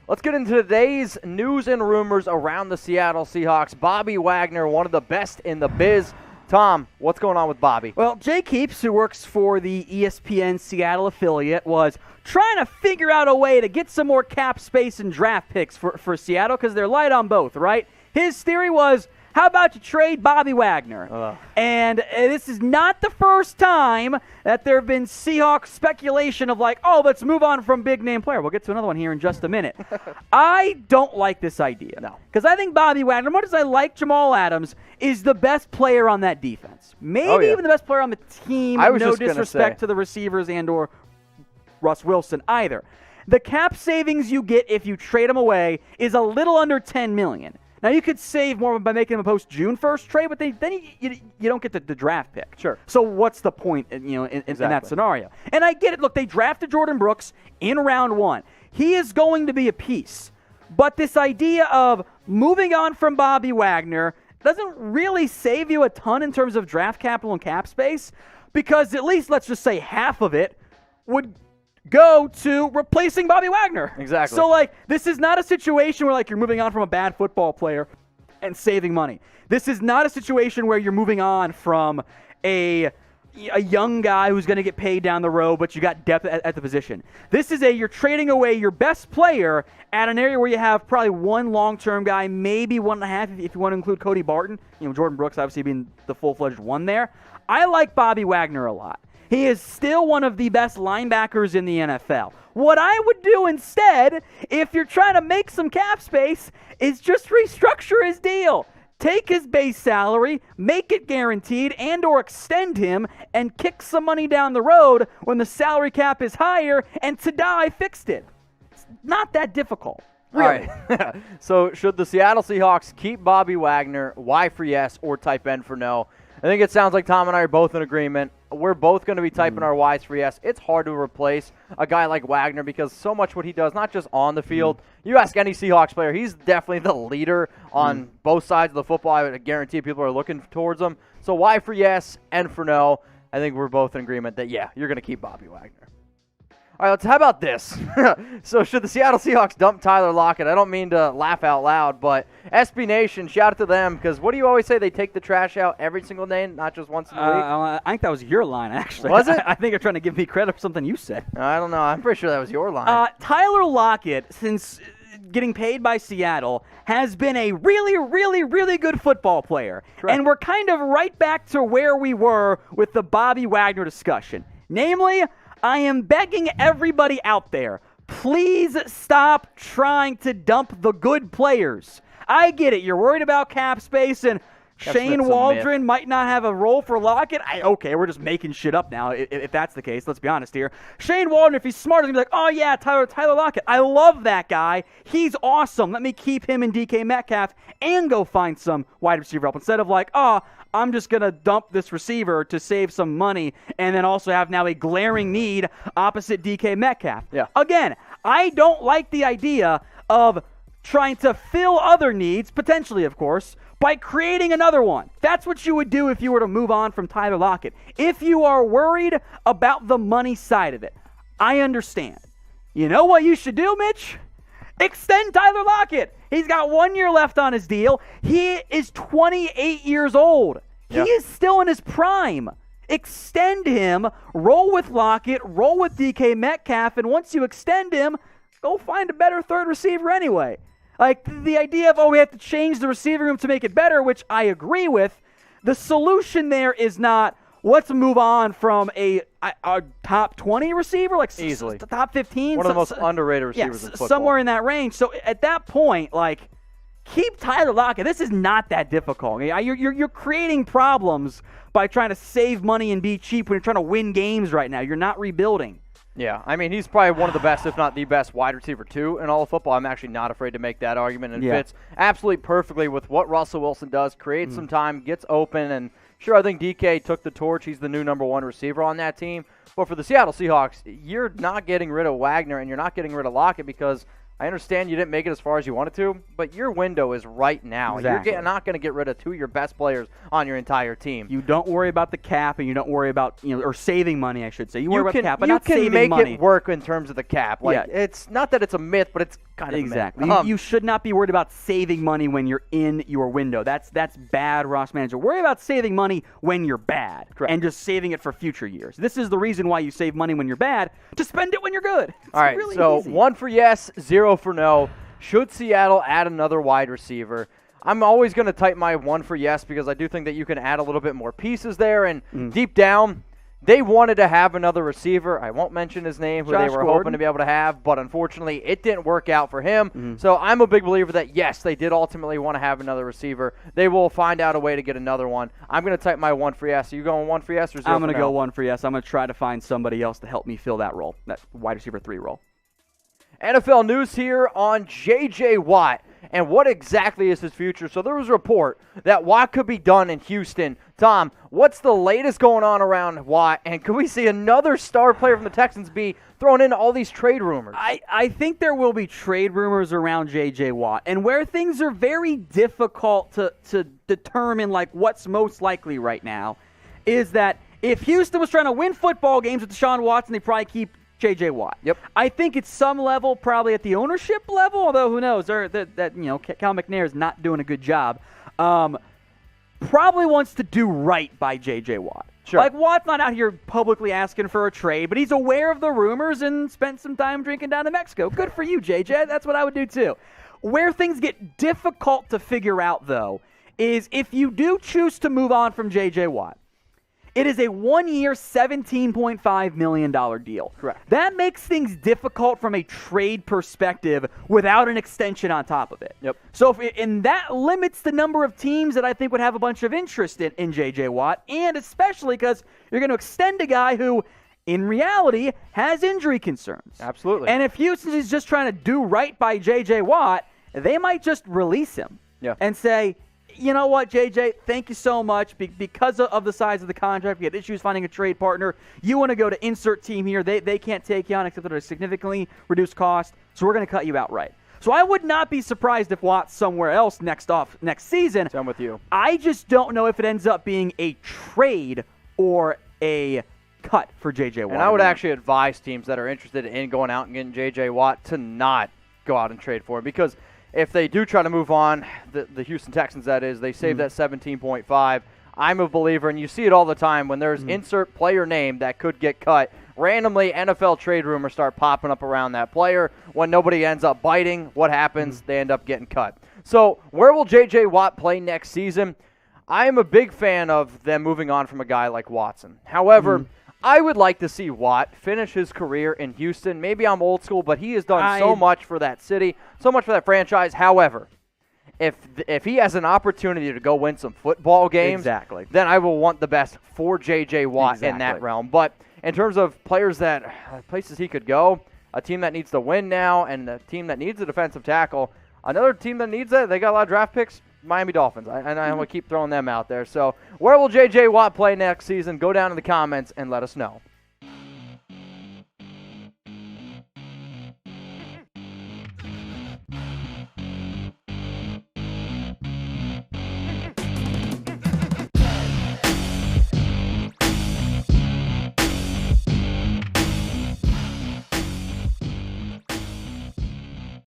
Let's get into today's news and rumors around the Seattle Seahawks. Bobby Wagner, one of the best in the biz. Tom, what's going on with Bobby? Well, Jay Keeps, who works for the ESPN Seattle affiliate, was trying to figure out a way to get some more cap space and draft picks for Seattle because they're light on both, right? His theory was, how about you trade Bobby Wagner? And this is not the first time that there have been Seahawks speculation of like, oh, let's move on from big-name player. We'll get to another one here in just a minute. I don't like this idea. No. Because I think Bobby Wagner, much as I like Jamal Adams, is the best player on that defense. Maybe even the best player on the team. No disrespect to the receivers and or Russ Wilson either. The cap savings you get if you trade him away is a little under $10 million. Now, you could save more by making him a post-June 1st trade, but then you don't get the draft pick. Sure. So what's the point in that scenario? And I get it. Look, they drafted Jordan Brooks in round 1. He is going to be a piece. But this idea of moving on from Bobby Wagner doesn't really save you a ton in terms of draft capital and cap space because at least, let's just say, half of it would go to replacing Bobby Wagner. Exactly. So, this is not a situation where, you're moving on from a bad football player and saving money. This is not a situation where you're moving on from a young guy who's going to get paid down the road, but you got depth at the position. This is you're trading away your best player at an area where you have probably one long-term guy, maybe 1.5 if you want to include Cody Barton. Jordan Brooks obviously being the full-fledged one there. I like Bobby Wagner a lot. He is still one of the best linebackers in the NFL. What I would do instead, if you're trying to make some cap space, is just restructure his deal. Take his base salary, make it guaranteed, and or extend him, and kick some money down the road when the salary cap is higher, and ta-da, I fixed it. It's not that difficult. Really. All right. So should the Seattle Seahawks keep Bobby Wagner? Y for yes or type N for no? I think it sounds like Tom and I are both in agreement. We're both going to be typing our Ys for yes. It's hard to replace a guy like Wagner because so much what he does, not just on the field. You ask any Seahawks player, he's definitely the leader on both sides of the football. I would guarantee people are looking towards him. So Y for yes, N for no. I think we're both in agreement that, yeah, you're going to keep Bobby Wagner. All right, how about this? So should the Seattle Seahawks dump Tyler Lockett? I don't mean to laugh out loud, but SB Nation, shout out to them, because what do you always say? They take the trash out every single day, not just once in a week? I think that was your line, actually. Was it? I think you're trying to give me credit for something you said. I don't know. I'm pretty sure that was your line. Tyler Lockett, since getting paid by Seattle, has been a really, really, really good football player. Correct. And we're kind of right back to where we were with the Bobby Wagner discussion. Namely, I am begging everybody out there, please stop trying to dump the good players. I get it. You're worried about cap space, and Shane Waldron might not have a role for Lockett. Okay, we're just making shit up now if that's the case. Let's be honest here. Shane Waldron, if he's smart, he's going to be like, oh, yeah, Tyler Lockett. I love that guy. He's awesome. Let me keep him and DK Metcalf and go find some wide receiver help instead of like, I'm just going to dump this receiver to save some money and then also have now a glaring need opposite DK Metcalf. Yeah. Again, I don't like the idea of trying to fill other needs, potentially, of course, by creating another one. That's what you would do if you were to move on from Tyler Lockett. If you are worried about the money side of it, I understand. You know what you should do, Mitch? Extend Tyler Lockett. He's got 1 year left on his deal. He is 28 years old. Yeah. He is still in his prime. Extend him, roll with Lockett, roll with DK Metcalf, and once you extend him, go find a better third receiver anyway. Like, the idea of, we have to change the receiver room to make it better, which I agree with, the solution there is not, let's move on from a top 20 receiver, like easily top 15. One of the most underrated receivers in football. Somewhere in that range. So at that point, keep Tyler Lockett. This is not that difficult. You're creating problems by trying to save money and be cheap when you're trying to win games right now. You're not rebuilding. Yeah, I mean, he's probably one of the best, if not the best, wide receiver, too, in all of football. I'm actually not afraid to make that argument. And it fits absolutely perfectly with what Russell Wilson does. Creates some time, gets open, and sure, I think DK took the torch. He's the new number one receiver on that team. But for the Seattle Seahawks, you're not getting rid of Wagner and you're not getting rid of Lockett because I understand you didn't make it as far as you wanted to, but your window is right now. Exactly. You're not going to get rid of 2 of your best players on your entire team. You don't worry about the cap, and you don't worry about, or saving money, I should say. You worry about the cap, but you not can saving make money. it work in terms of the cap. Like, it's not that it's a myth, but it's kind of exactly. a myth. You should not be worried about saving money when you're in your window. That's bad roster manager. Worry about saving money when you're bad. Correct. And just saving it for future years. This is the reason why you save money when you're bad. Just spend it when you're good. It's all right, really so easy. 1 for yes, 0 for no. Should Seattle add another wide receiver? I'm always going to type my 1 for yes because I do think that you can add a little bit more pieces there. And deep down, they wanted to have another receiver. I won't mention his name, who Josh they were Gordon. hoping to be able to have, but unfortunately, it didn't work out for him. So I'm a big believer that, yes, they did ultimately want to have another receiver. They will find out a way to get another one. I'm going to type my 1 for yes. Are you going 1 for yes or 0 for no? I'm going to go 1 for yes. I'm going to try to find somebody else to help me fill that role, that wide receiver 3 role. NFL news here on J.J. Watt and what exactly is his future. So there was a report that Watt could be done in Houston. Tom, what's the latest going on around Watt, and could we see another star player from the Texans be thrown into all these trade rumors? I think there will be trade rumors around J.J. Watt, and where things are very difficult to determine like what's most likely right now is that if Houston was trying to win football games with Deshaun Watson, they'd probably keep J.J. Watt. Yep. I think at some level, probably at the ownership level, although who knows, Cal McNair is not doing a good job. Probably wants to do right by J.J. Watt. Sure. Like, Watt's not out here publicly asking for a trade, but he's aware of the rumors and spent some time drinking down in Mexico. Good for you, J.J. That's what I would do too. Where things get difficult to figure out, though, is if you do choose to move on from J.J. Watt, it is a 1-year, $17.5 million deal. Correct. That makes things difficult from a trade perspective without an extension on top of it. Yep. So, and that limits the number of teams that I think would have a bunch of interest in J.J. Watt, and especially because you're going to extend a guy who, in reality, has injury concerns. Absolutely. And if Houston is just trying to do right by J.J. Watt, they might just release him and say, you know what, JJ, thank you so much. Because of the size of the contract, we had issues finding a trade partner. You want to go to insert team here. They can't take you on except at a significantly reduced cost, so we're going to cut you outright. So I would not be surprised if Watt's somewhere else next season. I'm with you. I just don't know if it ends up being a trade or a cut for JJ Watt. And I would actually advise teams that are interested in going out and getting J.J. Watt to not go out and trade for him, because if they do try to move on, the Houston Texans, that is, they save that 17.5. I'm a believer, and you see it all the time when there's insert player name that could get cut. Randomly, NFL trade rumors start popping up around that player. When nobody ends up biting, what happens? They end up getting cut. So where will J.J. Watt play next season? I am a big fan of them moving on from a guy like Watson. However, I would like to see Watt finish his career in Houston. Maybe I'm old school, but he has done so much for that city, so much for that franchise. However, if he has an opportunity to go win some football games, then I will want the best for J.J. Watt in that realm. But in terms of places he could go, a team that needs to win now and a team that needs a defensive tackle, another team that needs that, they got a lot of draft picks, Miami Dolphins. And I'm going to keep throwing them out there. So where will J.J. Watt play next season? Go down in the comments and let us know.